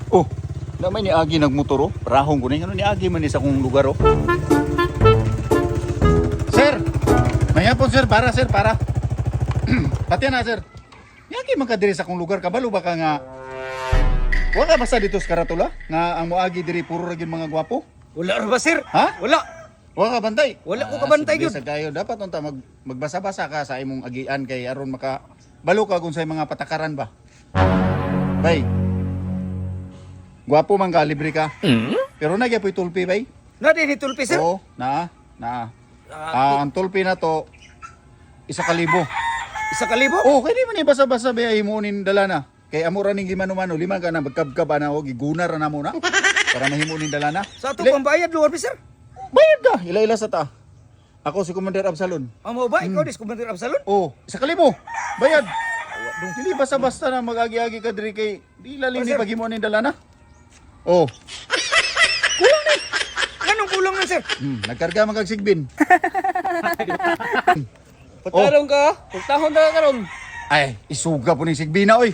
Oh, na may niagi nagmotor oh. Rahong ko na ano niagi man ni sa kong lugar oh. Sir, may hapon sir, para sir, para. Pati na sir. Niagi man ka diri sa kong lugar, kabalo ba ka nga wala basta dito sa Karatula nga ang moagi diri puro ra gyud mga gwapo? Wala ra ba sir? Ha? Wala. Wala ka bantay? Wala ko kabantay sige, yun. sa kayo dapat unta magbasa-basa ka sa imong agian kay aron maka balo ka kung sa mga patakaran ba. Bay. Gwapo man ka, libre ka. Pero nagyapoy tulpi bay. Na din tulpi sir. Oo, ang tulpi na to 1,000. 1,000? Oh, kaya di man ibasa-basa bay himunin dala na. Kay amo ra ning limano-mano, lima ka na magkabkaba na o gigunar na mo na para mahimunin dala na. Sa ato pang bayad lugar sir. Bayad ka, ila-ila sa ta. Ako si Commander Absalon. Amo ba ikaw dis Commander Absalon? Oh, 1,000. Bayad. Dili basta-basta na mag-agi-agi ka diri kay di lalim ni paghimunin dala na. Oh, Ganong kulang na sir. nagkarga man kag sigbin. Pagkaroon ka, pagtahon na karon. Ay, isuga po ni sigbina oy.